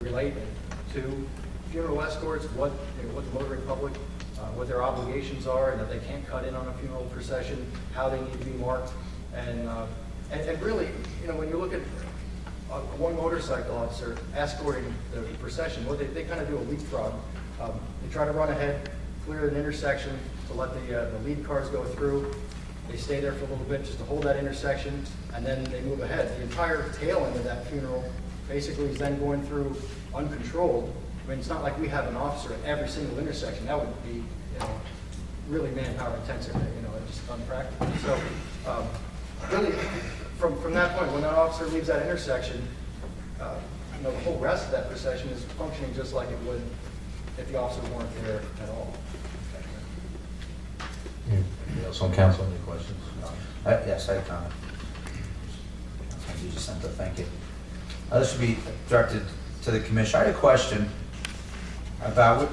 relate to funeral escorts, what the motoring public, what their obligations are, and that they can't cut in on a funeral procession, how they need to be marked, and really, when you look at one motorcycle officer escorting the procession, what they kind of do a leapfrog. They try to run ahead, clear an intersection to let the lead cars go through. They stay there for a little bit just to hold that intersection, and then they move ahead. The entire tail end of that funeral basically is then going through uncontrolled. I mean, it's not like we have an officer at every single intersection. That would be, really manpower intensive, just unpractical. So, really, from that point, when that officer leaves that intersection, the whole rest of that procession is functioning just like it would if the officers weren't there at all. Anybody else on council, any questions? Yes, I have a comment. Councilman DiGiacinto, thank you. This should be directed to the commission. I had a question about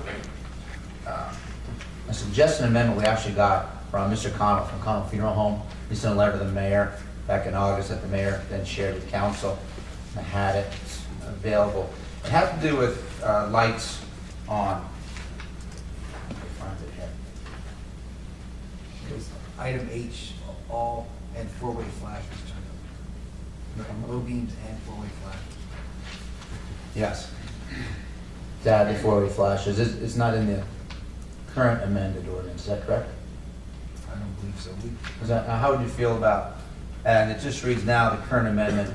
a suggested amendment we actually got from Mr. Connell from Connell Funeral Home. He sent a letter to the mayor back in August that the mayor then shared with council. I had it available. It had to do with lights on. Item H, all and four-way flashes turned on. Low beams and four-way flashes. Yes. To add the four-way flashes. It's not in the current amended ordinance, is that correct? I don't believe so. How would you feel about, and it just reads now, the current amendment,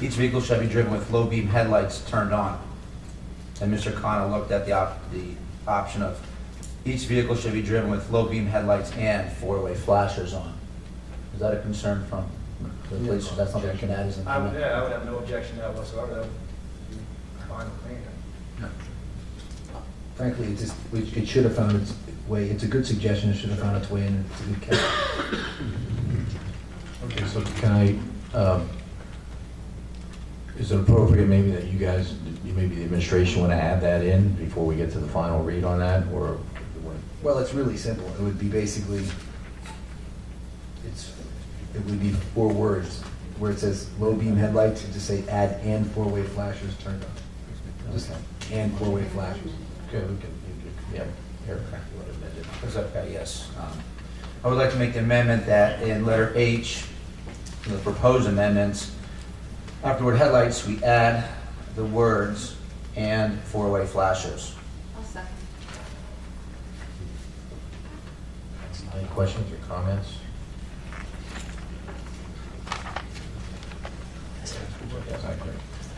each vehicle shall be driven with low beam headlights turned on. And Mr. Connell looked at the option of each vehicle should be driven with low beam headlights and four-way flashers on. Is that a concern from the police? Is that something I can add as an I would amendment? have no objection to that whatsoever. That would be fine with me. Frankly, it should have found its way. It's a good suggestion. It should have found its way in. It's a good catch. Okay, so can I, is it appropriate maybe that you guys, maybe the administration want to add that in before we get to the final read on that, or? Well, it's really simple. It would be basically, it would be 4 words where it says low beam headlights, you just say add and four-way flashers turned on. Just and four-way flashers. Okay, we can, yeah, aircraft, you want to amend it. It's okay, yes. I would like to make the amendment that in letter H, the proposed amendments, after the word headlights, we add the words and four-way flashers. I'll second. Any questions or comments?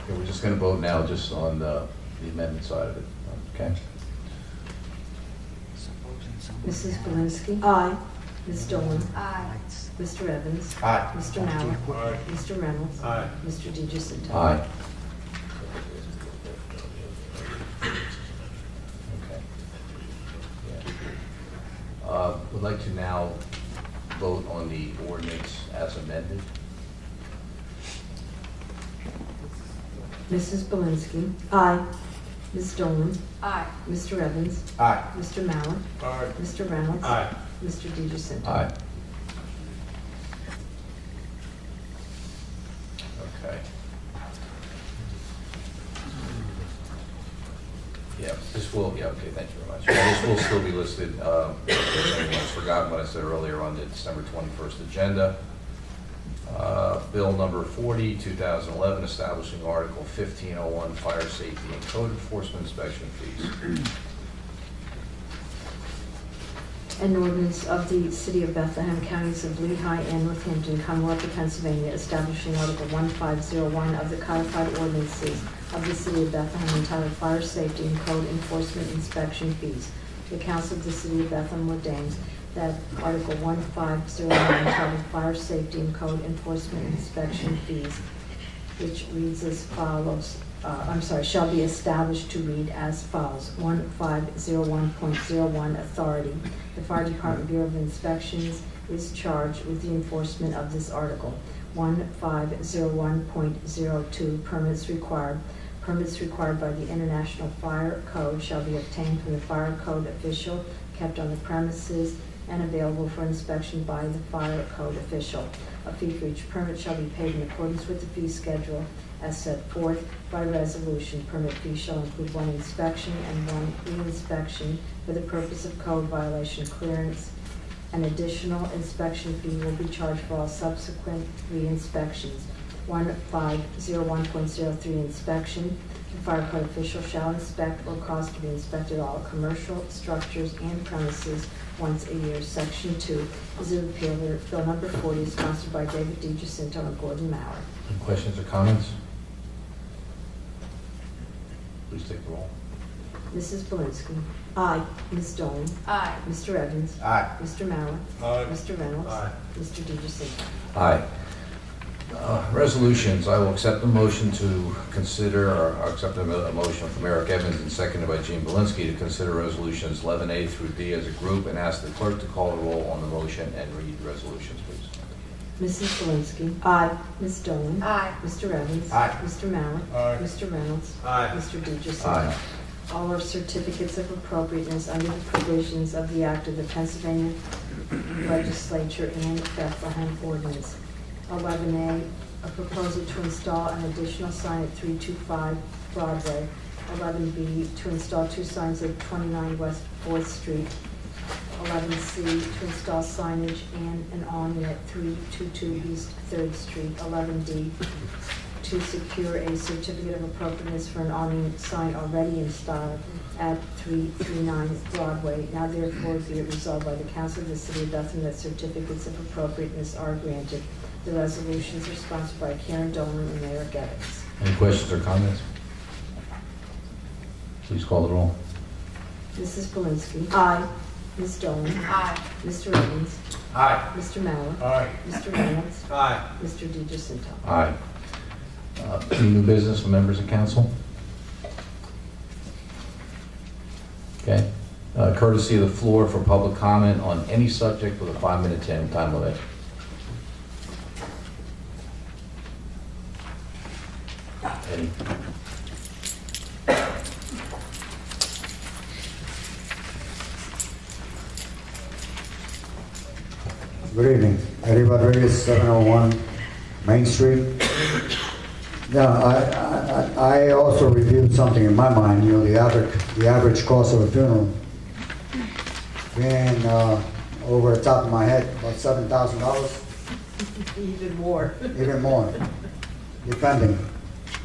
Okay, we're just going to vote now just on the amendment side of it, okay? Mrs. Belinsky. Aye. Ms. Dolan. Aye. Mr. Evans. Aye. Mr. Mallett. Aye. Mr. Reynolds. Aye. Mr. DiGiacinto. Aye. Okay. Yeah. Would like to now vote on the ordinance as amended. Mrs. Belinsky. Aye. Ms. Dolan. Aye. Mr. Evans. Aye. Mr. Mallett. Aye. Mr. Reynolds. Aye. Mr. DiGiacinto. Aye. Okay. Yeah, this will, yeah, okay, thank you very much. Yeah, this will still be listed, if anyone's forgotten what I said earlier, on the December 21st agenda. Bill number 40, 2011, establishing Article 1501, fire safety and code enforcement inspection fees. An ordinance of the City of Bethlehem, Counties of Lehigh and Northampton, Commonwealth of Pennsylvania, establishing Article 1501 of the codified ordinances of the City of Bethlehem entitled Fire Safety and Code Enforcement Inspection Fees. The Council of the City of Bethlehem ordains that Article 1509 entitled Fire Safety and Code Enforcement Inspection Fees, which reads as follows, shall be established to read as follows. 1501.01 Authority. The Fire Department Bureau of Inspections is charged with the enforcement of this article. 1501.02 Permits required. Permits required by the International Fire Code shall be obtained from the fire code official, kept on the premises, and available for inspection by the fire code official. A fee for each permit shall be paid in accordance with the fee schedule as set forth by resolution. Permit fee shall include one inspection and one re-inspection for the purpose of code violation clearance. An additional inspection fee will be charged for all subsequent re-inspections. 1501.03 inspection. The fire code official shall inspect or cause to be inspected all commercial structures and premises once a year. Section 2 is a repeal of Bill number 40, sponsored by David D. Jacinto and Gordon Mauer. Any questions or comments? Please take the roll. Mrs. Belinsky. Aye. Ms. Dolan. Aye. Mr. Evans. Aye. Mr. Mauer. Aye. Mr. Reynolds. Aye. Mr. D. Jacinto. Aye. Resolutions, I will accept the motion to consider, or accept a motion from Eric Evans and seconded by Gene Belinsky to consider resolutions 11A through D as a group, and ask the clerk to call the roll on the motion and read the resolutions, please. Mrs. Belinsky. Aye. Ms. Dolan. Aye. Mr. Evans. Aye. Mr. Mauer. Aye. Mr. Reynolds. Aye. Mr. D. Jacinto. Aye. All are certificates of appropriateness under the provisions of the Act of the Pennsylvania Legislature and Bethlehem Ordinance. 11A, a proposal to install an additional sign at 325 Broadway. 11B, to install 2 signs at 29 West 4th Street. 11C, to install signage and an awning at 322 East 3rd Street. 11D, to secure a certificate of appropriateness for an awning sign already installed at 339 Broadway. Now therefore be it resolved by the Council of the City of Bethlehem that certificates of appropriateness are granted. The resolutions are sponsored by Karen Dolan and Eric Evans. Any questions or comments? Please call the roll. Mrs. Belinsky. Aye. Ms. Dolan. Aye. Mr. Evans. Aye. Mr. Mauer. Aye. Mr. Reynolds. Aye. Mr. D. Jacinto. Aye. Any new business from members of council? Okay. Courtesy of the floor for public comment on any subject with a 5-minute time limit. Eddie? Good evening. Eddie Rodriguez, 701 Main Street. Yeah, I also reviewed something in my mind, you know, the average cost of a funeral being over the top of my head, about $7,000, Even more. even more, depending,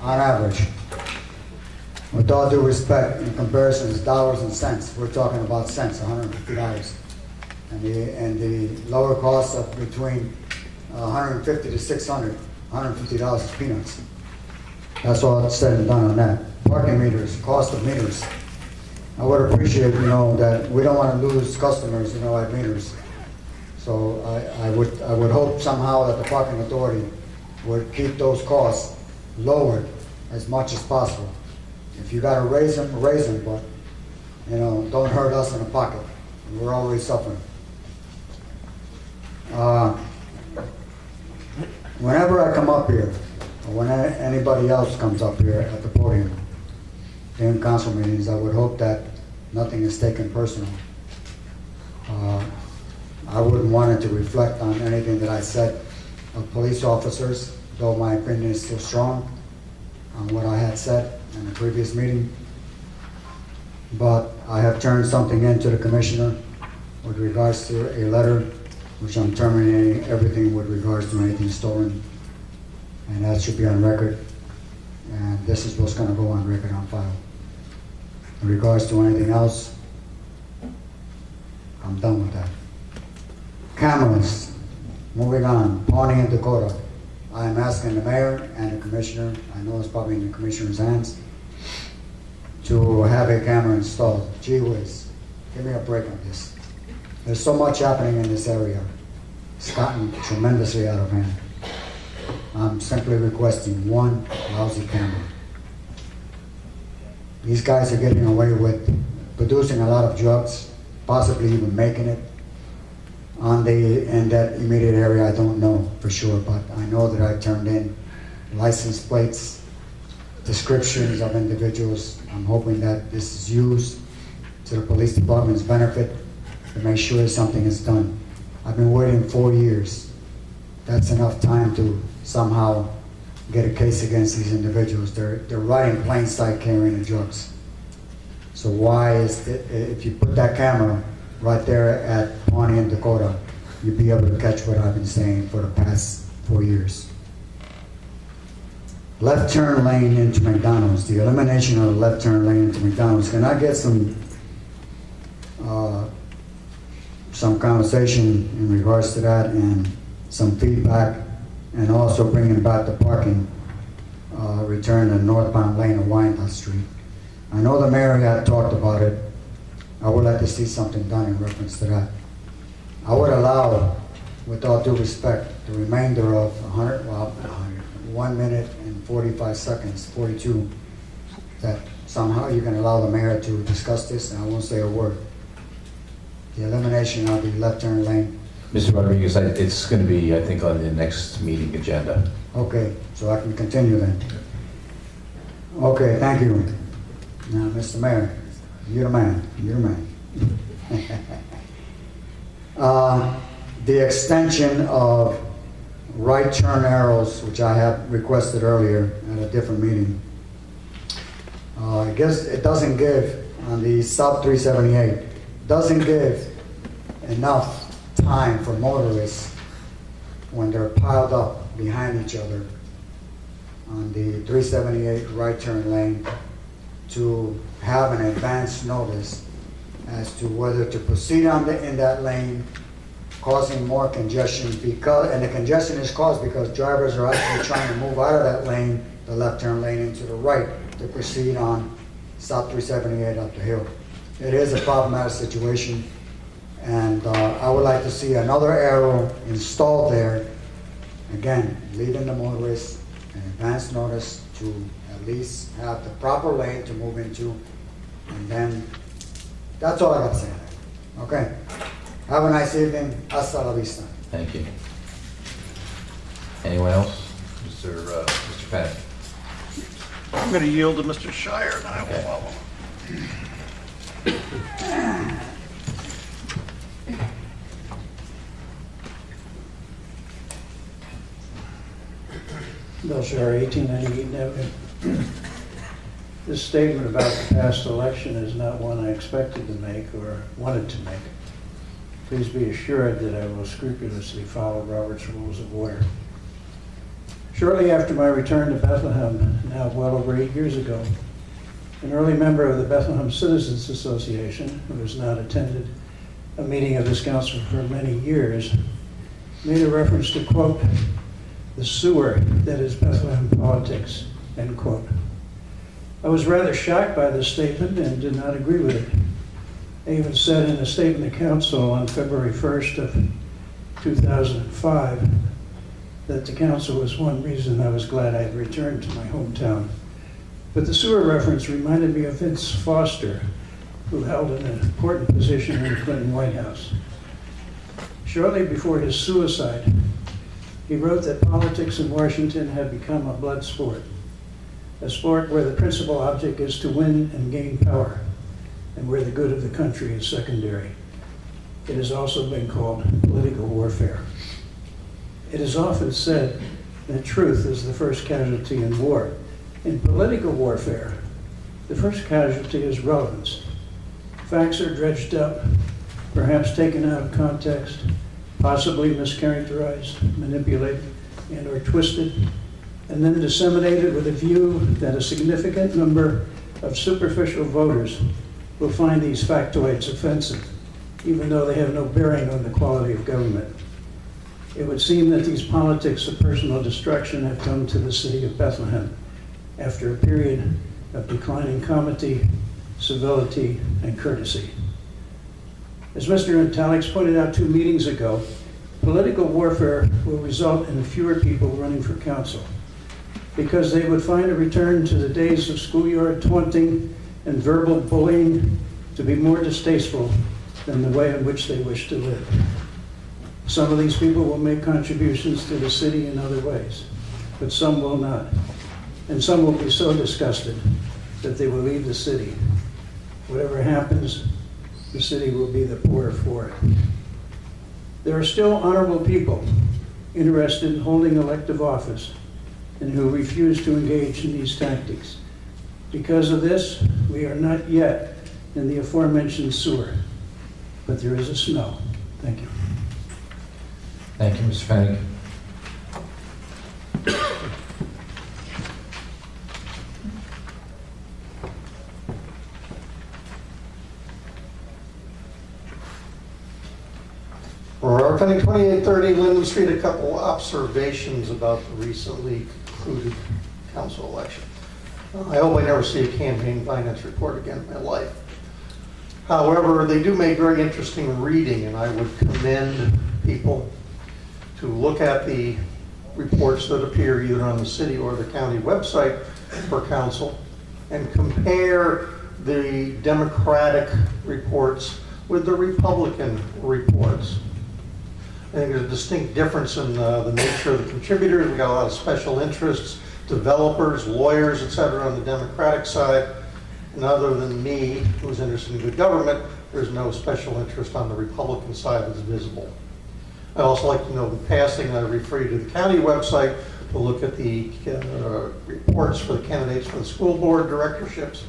on average. With all due respect, in comparison, it's dollars and cents. We're talking about cents, $150. And the lower costs of between 150 to 600, $150 is peanuts. That's all said and done on that. Parking meters, cost of meters. I would appreciate, you know, that we don't want to lose customers, you know, at meters. So I would hope somehow that the parking authority would keep those costs lowered as much as possible. If you gotta raise them, but, you know, don't hurt us in the pocket. We're already suffering. Whenever I come up here, or when anybody else comes up here at the podium in council meetings, I would hope that nothing is taken personal. I wouldn't want it to reflect on anything that I said of police officers, though my opinion is still strong on what I had said in the previous meeting. But I have turned something into the commissioner with regards to a letter which I'm terminating everything with regards to anything stolen. And that should be on record. And this is what's gonna go on record on file. In regards to anything else, I'm done with that. Cameras, moving on, Pawnee and Dakota. I am asking the mayor and the commissioner, I know it's probably in the commissioner's hands, to have a camera installed. Gee whiz, give me a break on this. There's so much happening in this area. It's gotten tremendously out of hand. I'm simply requesting one lousy camera. These guys are getting away with producing a lot of drugs, possibly even making it in that immediate area. I don't know for sure, but I know that I turned in license plates, descriptions of individuals. I'm hoping that this is used to the police department's benefit to make sure something is done. I've been waiting 4 years that's enough time to somehow get a case against these individuals. They're right in plain sight carrying the drugs. So why is it, if you put that camera right there at Pawnee and Dakota, you'd be able to catch what I've been saying for the past 4 years. Left turn lane into McDonald's, the elimination of the left turn lane into McDonald's. Can I get some conversation in regards to that and some feedback, and also bringing back the parking, return to the northbound lane of Wyandotte Street. I know the mayor had talked about it. I would like to see something done in reference to that. I would allow, with all due respect, the remainder of 1 minute and 45 seconds, 42, that somehow you can allow the mayor to discuss this, and I won't say a word. The elimination of the left turn lane. Mr. Rodriguez, it's going to be, I think, on the next meeting agenda. Okay, so I can continue then. Okay, thank you. Now, Mr. Mayor, you're the man, you're the man. The extension of right turn arrows, which I have requested earlier at a different meeting. I guess it doesn't give, on the South 378, doesn't give enough time for motorists when they're piled up behind each other on the 378 right turn lane to have an advance notice as to whether to proceed in that lane, causing more congestion, and the congestion is caused because drivers are actually trying to move out of that lane, the left turn lane, into the right to proceed on South 378 up the hill. It is a problematic situation, and I would like to see another arrow installed there, again, leading the motorists an advance notice to at least have the proper lane to move into, and then that's all I got to say. Okay. Have a nice evening. Hasta la vista. Thank you. Anyone else? Mr. Pettit? I'm going to yield to Mr. Shire, and I will Okay. follow. Bill Shire, 1898 Avenue. This statement about the past election is not one I expected to make or wanted to make. Please be assured that I will scrupulously follow Robert's Rules of Order. Shortly after my return to Bethlehem, now well over 8 years ago, an early member of the Bethlehem Citizens Association, who has not attended a meeting of this council for many years, made a reference to, quote, the sewer that is Bethlehem politics, end quote. I was rather shocked by this statement and did not agree with it. I even said in a statement to council on February 1st of 2005 that the council was one reason I was glad I had returned to my hometown. But the sewer reference reminded me of Vince Foster, who held an important position in the Clinton White House. Shortly before his suicide, he wrote that politics in Washington had become a blood sport, a sport where the principal object is to win and gain power, and where the good of the country is secondary. It has also been called political warfare. It is often said that truth is the first casualty in war. In political warfare, the first casualty is relevance. Facts are dredged up, perhaps taken out of context, possibly mischaracterized, manipulated, and or twisted, and then disseminated with a view that a significant number of superficial voters will find these factoids offensive, even though they have no bearing on the quality of government. It would seem that these politics of personal destruction have come to the city of Bethlehem after a period of declining comity, civility, and courtesy. As Mr. Italix pointed out 2 meetings ago, political warfare will result in fewer people running for council because they would find a return to the days of schoolyard taunting and verbal bullying to be more distasteful than the way in which they wish to live. Some of these people will make contributions to the city in other ways, but some will not. And some will be so disgusted that they will leave the city. Whatever happens, the city will be the poorer for it. There are still honorable people interested in holding elective office and who refuse to engage in these tactics. Because of this, we are not yet in the aforementioned sewer, but there is a smell. Thank you. Thank you, Mr. Fennig. Representing 2830 Linden Street, a couple observations about the recently concluded council election. I hope I never see a campaign finance report again in my life. However, they do make very interesting reading, and I would commend people to look at the reports that appear either on the city or the county website for council and compare the Democratic reports with the Republican reports. I think there's a distinct difference in the nature of the contributors. We got a lot of special interests, developers, lawyers, et cetera, on the Democratic side. And other than me, who's interested in good government, there's no special interest on the Republican side that's visible. I'd also like to note in passing, I refer you to the county website to look at the reports for the candidates for the school board directorships.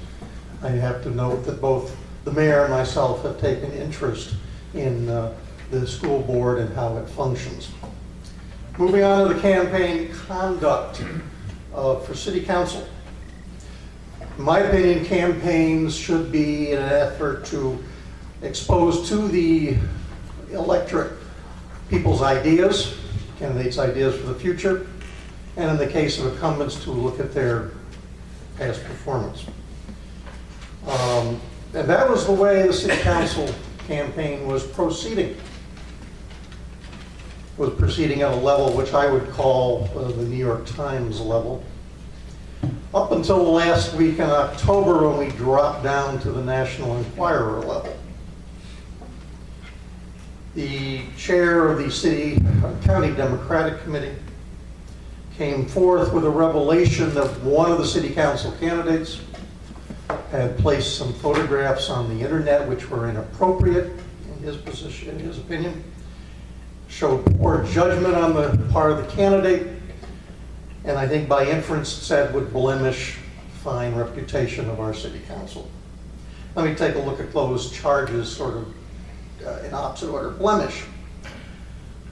I have to note that both the mayor and myself have taken interest in the school board and how it functions. Moving on to the campaign conduct for city council. In my opinion, campaigns should be an effort to expose to the electorate people's ideas, candidates' ideas for the future, and in the case of incumbents, to look at their past performance. And that was the way the city council campaign was proceeding. Was proceeding at a level which I would call the New York Times level. Up until last week in October, when we dropped down to the National Enquirer level. The chair of the city county Democratic Committee came forth with a revelation that one of the city council candidates had placed some photographs on the internet which were inappropriate in his position, in his opinion, showed poor judgment on the part of the candidate, and I think by inference said would blemish fine reputation of our city council. Let me take a look at those charges sort of in opposite order. Blemish.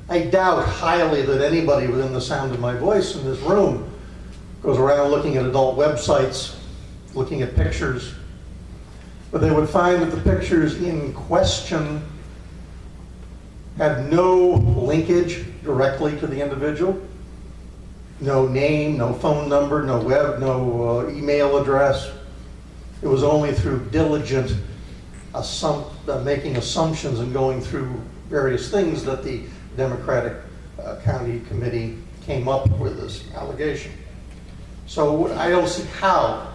I doubt highly that anybody within the sound of my voice in this room goes around looking at adult websites, looking at pictures, but they would find that the pictures in question had no linkage directly to the individual, no name, no phone number, no web, no email address. It was only through diligent making assumptions and going through various things that the Democratic County Committee came up with this allegation. So I don't see how,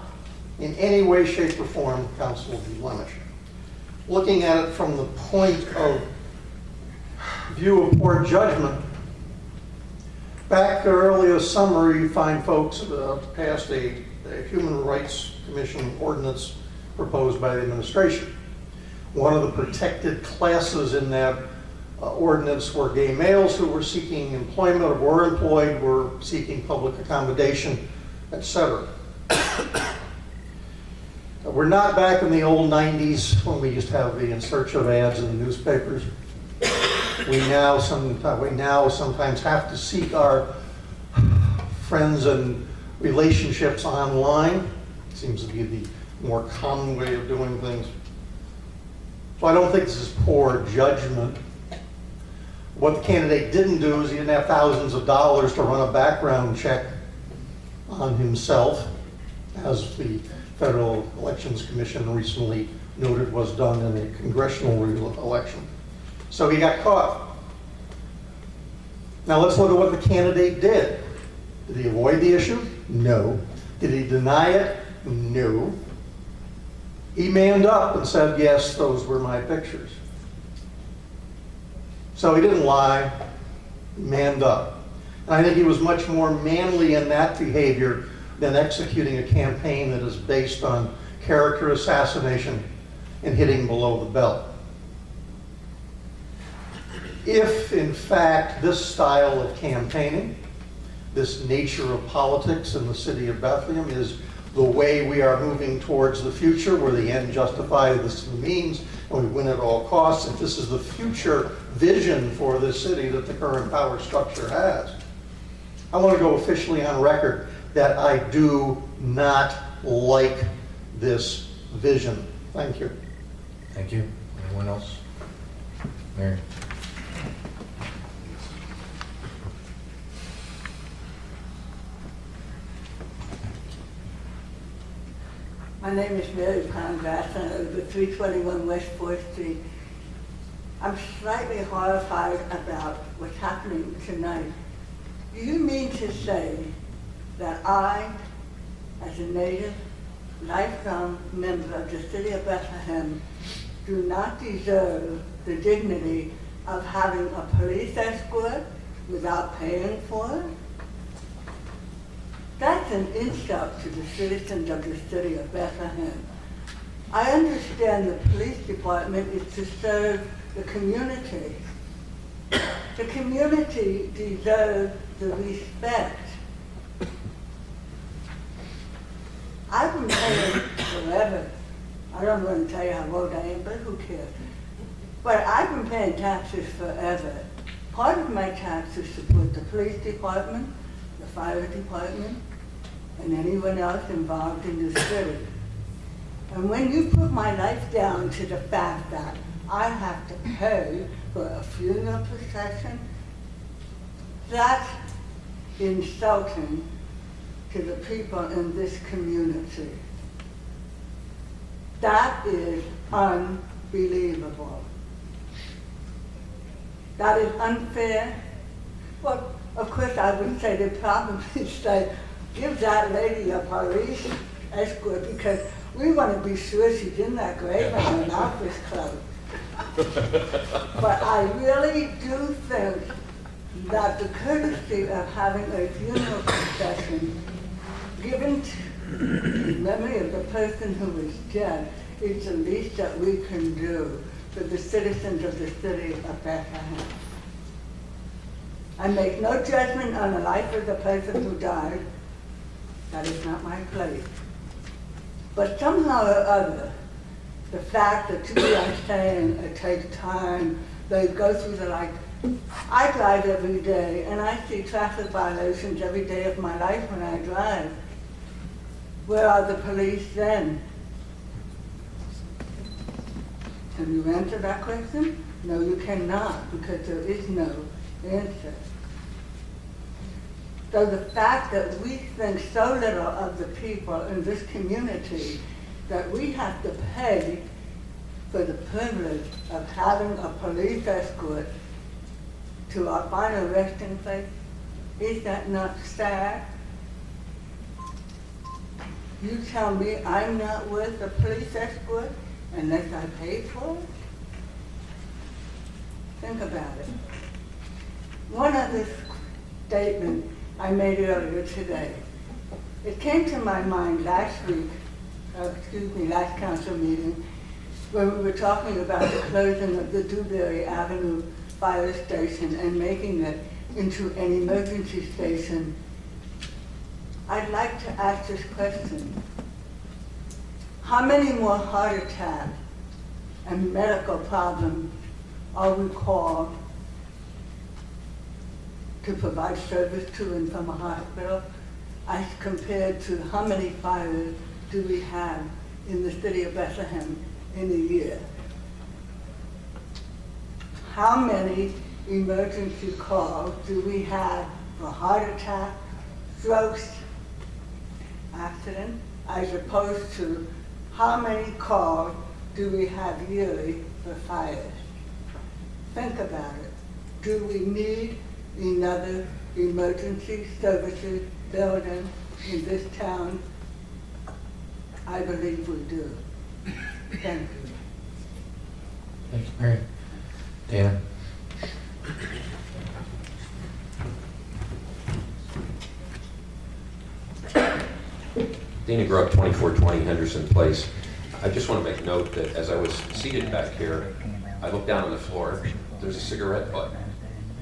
in any way, shape, or form, council will be blemished. Looking at it from the point of view of poor judgment, back early this summer, you find folks passed a Human Rights Commission ordinance proposed by the administration. One of the protected classes in that ordinance were gay males who were seeking employment or were employed, were seeking public accommodation, etc. We're not back in the old 90s when we used to have the in search of ads in the newspapers. We now sometimes have to seek our friends and relationships online. It seems to be the more common way of doing things. So I don't think this is poor judgment. What the candidate didn't do is he didn't have thousands of dollars to run a background check on himself, as the Federal Elections Commission recently noted was done in a congressional election. So he got caught. Now let's look at what the candidate did. Did he avoid the issue? No. Did he deny it? No. He manned up and said, yes, those were my pictures. So he didn't lie, he manned up. And I think he was much more manly in that behavior than executing a campaign that is based on character assassination and hitting below the belt. if in fact this style of campaigning, this nature of politics in the city of Bethlehem is the way we are moving towards the future, where the end justifies the means, and we win at all costs, if this is the future vision for this city that the current power structure has, I want to go officially on record that I do not like this vision. Thank you. Thank you. Anyone else? Mary? My name is Mary Congrass, and I live at 321 West 4th Street. I'm slightly horrified about what's happening tonight. Do you mean to say that I, as a native, lifelong member of the city of Bethlehem, do not deserve the dignity of having a police escort without paying for it? That's an insult to the citizens of the city of Bethlehem. I understand the police department is to serve the community. The community deserves the respect. I've been paying forever. I don't want to tell you how old I am, but who cares? But I've been paying taxes forever. Part of my taxes support the police department, the fire department, and anyone else involved in the city. And when you put my life down to the fact that I have to pay for a funeral procession, that's insulting to the people in this community. That is unbelievable. That is unfair. Well, of course, I would say the problem is that give that lady a police escort because we want to be sure she's in that grave and her mouth is closed. But I really do think that the courtesy of having a funeral procession given to the memory of the person who is dead is the least that we can do for the citizens of the city of Bethlehem. I make no judgment on the life of the person who died. That is not my place. But somehow or other, the fact that you are saying it takes time, they go through the I drive every day and I see traffic violations every day of my life when I drive. Where are the police then? Can you answer that question? No, you cannot, because there is no answer. So the fact that we think so little of the people in this community that we have to pay for the privilege of having a police escort to our final resting place, is that not sad? You tell me I'm not worth a police escort unless I pay for it? Think about it. One other statement I made earlier today. It came to my mind last council meeting, when we were talking about the closing of the Dewberry Avenue fire station and making it into an emergency station. I'd like to ask this question. How many more heart attacks and medical problems are we called to provide service to and from a hospital as compared to how many fires do we have in the city of Bethlehem in a year? How many emergency calls do we have for heart attack, strokes, accident, as opposed to how many calls do we have yearly for fires? Think about it. Do we need another emergency services building in this town? I believe we do. Thank you. Thank you, Mary. Dana? Dana grew up 2420 Henderson Place. I just want to make note that as I was seated back here, I looked down on the floor there's a cigarette butt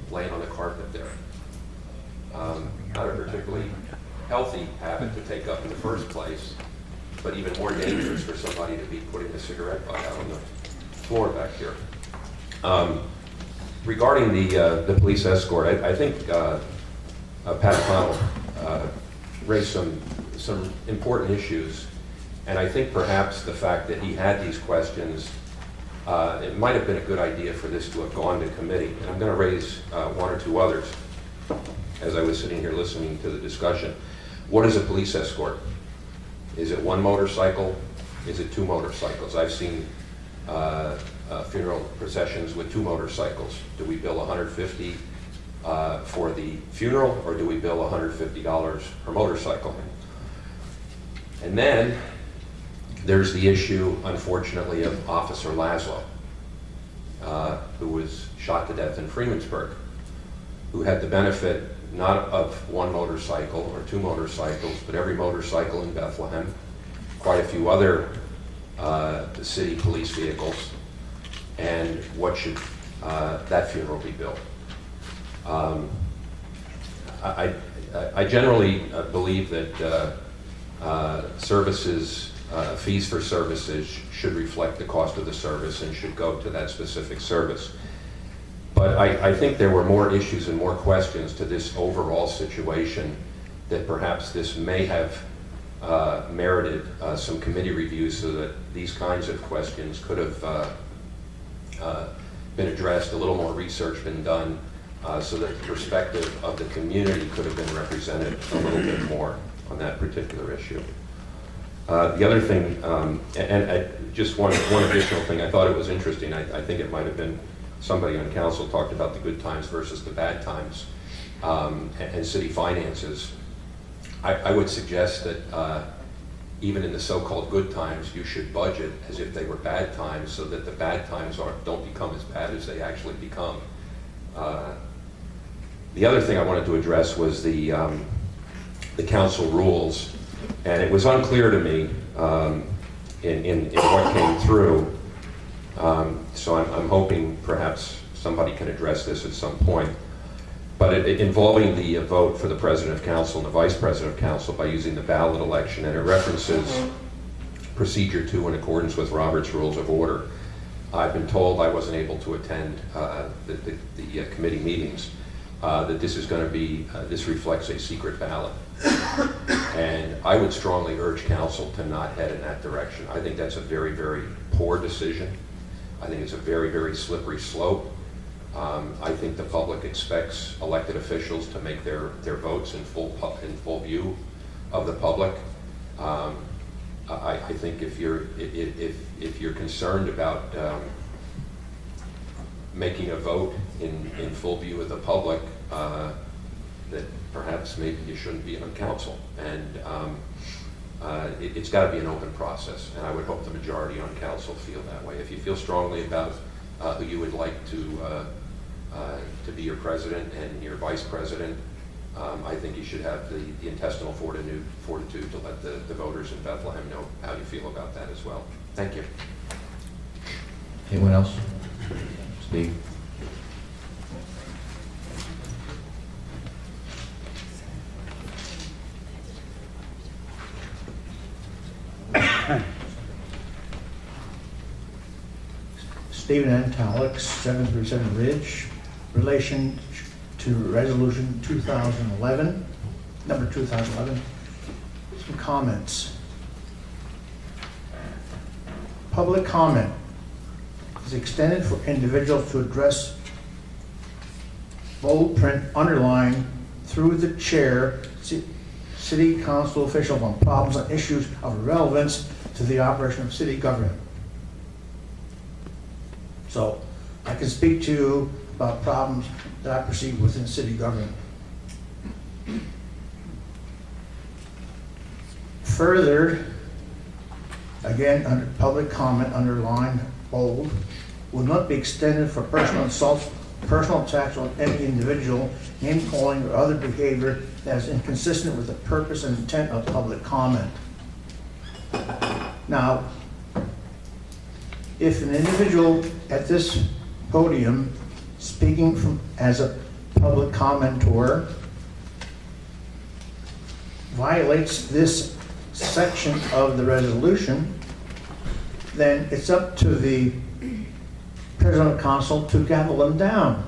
laying on the carpet there. Not a particularly healthy habit to take up in the first place, but even more dangerous for somebody to be putting a cigarette butt out on the floor back here. Regarding the police escort, I think Pat Connell raised some important issues, and I think perhaps the fact that he had these questions, it might have been a good idea for this to have gone to committee. And I'm going to raise one or two others as I was sitting here listening to the discussion. What is a police escort? Is it one motorcycle? Is it two motorcycles? I've seen funeral processions with two motorcycles. Do we bill $150 for the funeral, or do we bill $150 per motorcycle? And then there's the issue, unfortunately, of Officer Laszlo, who was shot to death in Freemansburg, who had the benefit not of one motorcycle or two motorcycles, but every motorcycle in Bethlehem, quite a few other city police vehicles, and what should that funeral be billed? I generally believe that services, fees for services should reflect the cost of the service and should go to that specific service. But I think there were more issues and more questions to this overall situation that perhaps this may have merited some committee reviews so that these kinds of questions could have been addressed, a little more research been done, so that the perspective of the community could have been represented a little bit more on that particular issue. The other thing, just one additional thing, I thought it was interesting, I think it might have been somebody on council talked about the good times versus the bad times and city finances. I would suggest that even in the so-called good times, you should budget as if they were bad times so that the bad times don't become as bad as they actually become. The other thing I wanted to address was the council rules, and it was unclear to me in what came through. So I'm hoping perhaps somebody can address this at some point. But involving the vote for the president of council and the vice president of council by using the ballot election, and it references procedure 2 in accordance with Robert's Rules of Order. I've been told I wasn't able to attend the committee meetings, that this is going to be, this reflects a secret ballot. And I would strongly urge council to not head in that direction. I think that's a very, very poor decision. I think it's a very, very slippery slope. I think the public expects elected officials to make their votes in full view of the public. I think if you're concerned about making a vote in full view of the public, that perhaps maybe you shouldn't be on council. And it's got to be an open process, and I would hope the majority on council feel that way. If you feel strongly about who you would like to be your president and your vice president, I think you should have the intestinal fortitude to let the voters in Bethlehem know how you feel about that as well. Thank you. Anyone else? Steve? Stephen N. Talix, 737 Ridge, relation to resolution 2011, number 2011. Some comments. Public comment is extended for individuals to address bold print underlined through the chair, city council officials on problems and issues of relevance to the operation of city government. So I can speak to you about problems that I perceive within city government. Further, again, under public comment, underlined, bold, will not be extended for personal insults, personal attacks on any individual, name calling or other behavior that is inconsistent with the purpose and intent of public comment. Now, if an individual at this podium speaking as a public commentor violates this section of the resolution, then it's up to the president of council to gavel them down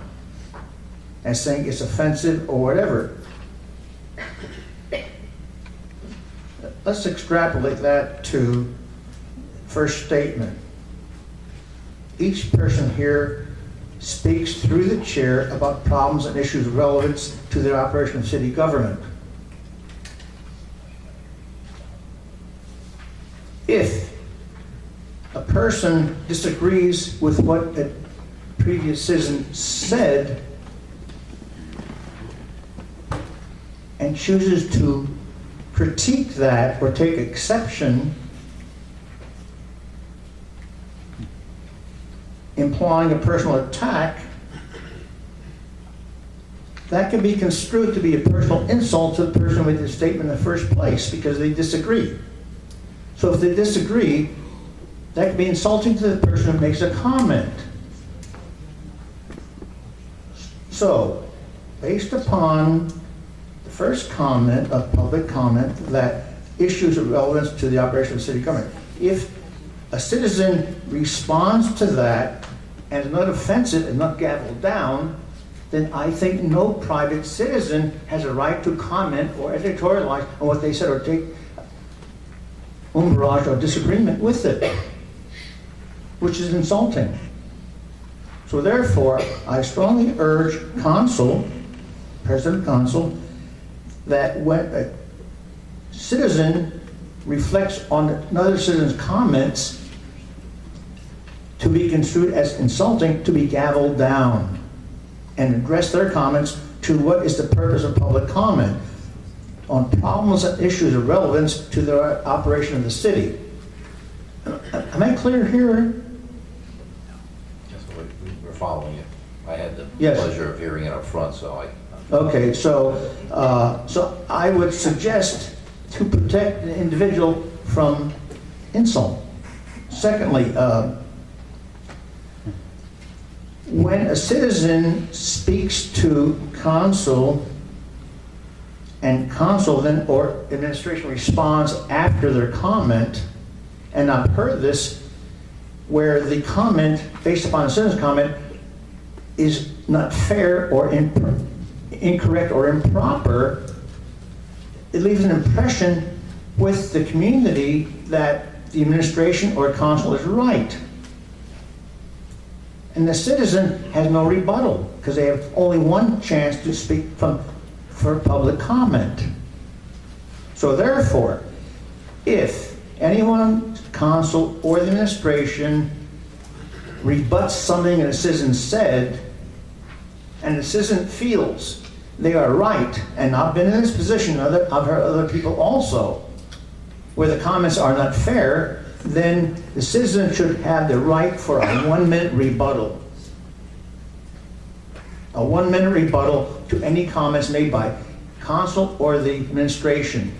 and saying it's offensive or whatever. Let's extrapolate that to first statement. Each person here speaks through the chair about problems and issues of relevance to the operation of city government. If a person disagrees with what a previous citizen said and chooses to critique that or take exception, implying a personal attack, that can be construed to be a personal insult to the person who made the statement in the first place because they disagree. So if they disagree, that can be insulting to the person who makes a comment. So, based upon the first comment of public comment that issues of relevance to the operation of city government, if a citizen responds to that and is not offensive and not gavelled down, then I think no private citizen has a right to comment or editorialize on what they said or take umbrage or disagreement with it, which is insulting. So therefore, I strongly urge council, president of council, that when a citizen reflects on another citizen's comments, to be construed as insulting, to be gavelled down and address their comments to what is the purpose of public comment on problems and issues of relevance to the operation of the city. Am I clear here? We're following it. I had the Yes. pleasure of hearing it up front, so I... Okay, so I would suggest to protect the individual from insult. Secondly, when a citizen speaks to council and council then or administration responds after their comment, and I've heard this where the comment based upon a citizen's comment is not fair or incorrect or improper, it leaves an impression with the community that the administration or council is right. And the citizen has no rebuttal because they have only one chance to speak for public comment. So therefore, if anyone, council or the administration rebuts something that a citizen said, and the citizen feels they are right, and I've been in this position, I've heard other people also, where the comments are not fair, then the citizen should have the right for a 1-minute rebuttal. A 1-minute rebuttal to any comments made by council or the administration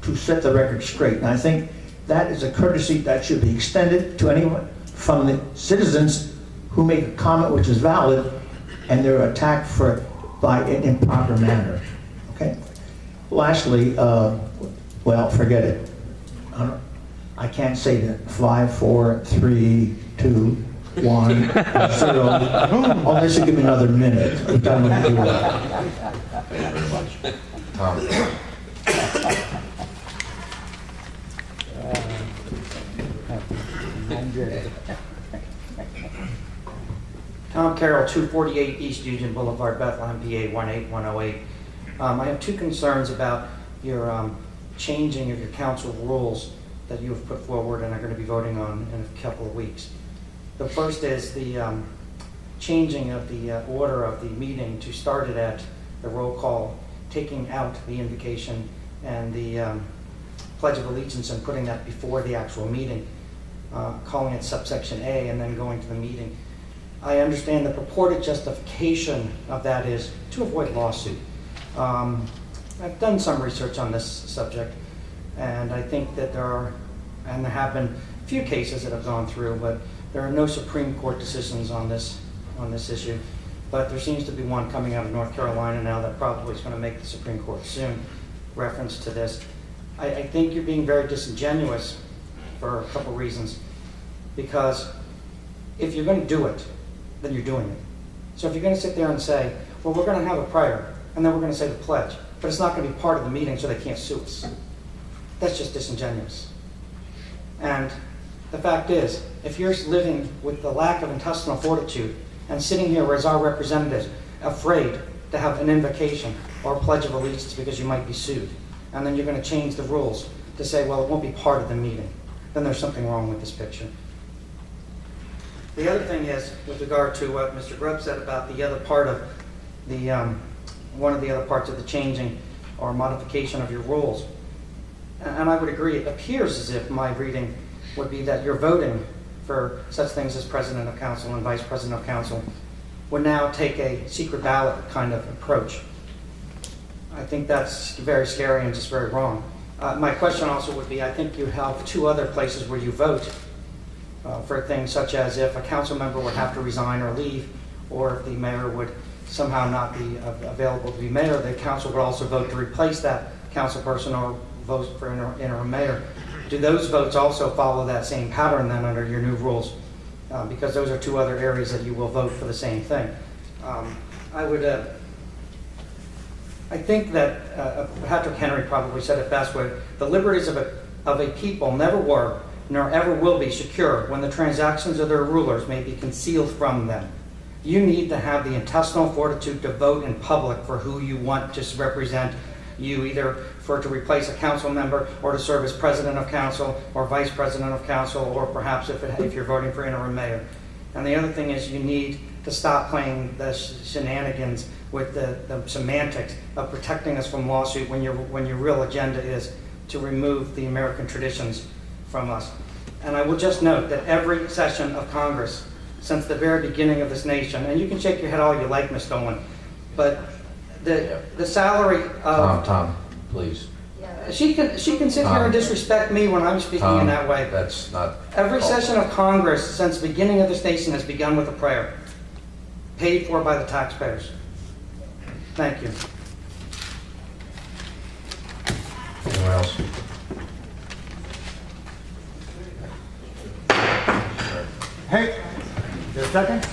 to set the record straight. And I think that is a courtesy that should be extended to anyone from the citizens who make a comment which is valid and they're attacked by an improper manner. Okay? Lastly, well, forget it. I can't say that 5, 4, 3, 2, 1, 0, unless you give me another minute. I'm done with you. Thank you very much. Tom? Tom Carroll, 248 East Union Boulevard, Bethlehem, PA 18108. I have two concerns about your changing of your council rules that you have put forward and are going to be voting on in a couple of weeks. The first is the changing of the order of the meeting to start it at the roll call, taking out the invocation and the Pledge of Allegiance and putting that before the actual meeting, calling it subsection A and then going to the meeting. I understand the purported justification of that is to avoid lawsuit. I've done some research on this subject, and I think that there have been a few cases that have gone through, but there are no Supreme Court decisions on this issue. but there seems to be one coming out of North Carolina now that probably is going to make the Supreme Court soon, reference to this. I think you're being very disingenuous for a couple reasons, because if you're going to do it, then you're doing it. So if you're going to sit there and say, well, we're going to have a prayer, and then we're going to say the pledge, but it's not going to be part of the meeting so they can't sue us, that's just disingenuous. And the fact is, if you're living with the lack of intestinal fortitude and sitting here as our representatives, afraid to have an invocation or a pledge of allegiance because you might be sued, and then you're going to change the rules to say, well, it won't be part of the meeting, then there's something wrong with this picture. The other thing is, with regard to what Mr. Grubb said about the other part of the, one of the other parts of the changing or modification of your rules, and I would agree, it appears as if my reading would be that you're voting for such things as president of council and vice president of council would now take a secret ballot kind of approach. I think that's very scary and just very wrong. My question also would be, I think you have two other places where you vote for things such as if a council member would have to resign or leave, or if the mayor would somehow not be available to be mayor, the council would also vote to replace that council person or vote for interim mayor. Do those votes also follow that same pattern then under your new rules? Because those are two other areas that you will vote for the same thing. I think that Patrick Henry probably said it best, where the liberties of a people never were nor ever will be secure when the transactions of their rulers may be concealed from them. You need to have the intestinal fortitude to vote in public for who you want to represent you, either to replace a council member or to serve as president of council or vice president of council, or perhaps if you're voting for interim mayor. And the other thing is, you need to stop playing the shenanigans with the semantics of protecting us from lawsuit when your real agenda is to remove the American traditions from us. And I will just note that every session of Congress since the very beginning of this nation, and you can shake your head all you like, Ms. Dolan, but the salary of... Tom, please. She can sit here and disrespect me when I'm speaking in that way. That's not... Every session of Congress since the beginning of this nation has begun with a prayer, paid for by the taxpayers. Thank you. Anyone else? Hey, your second?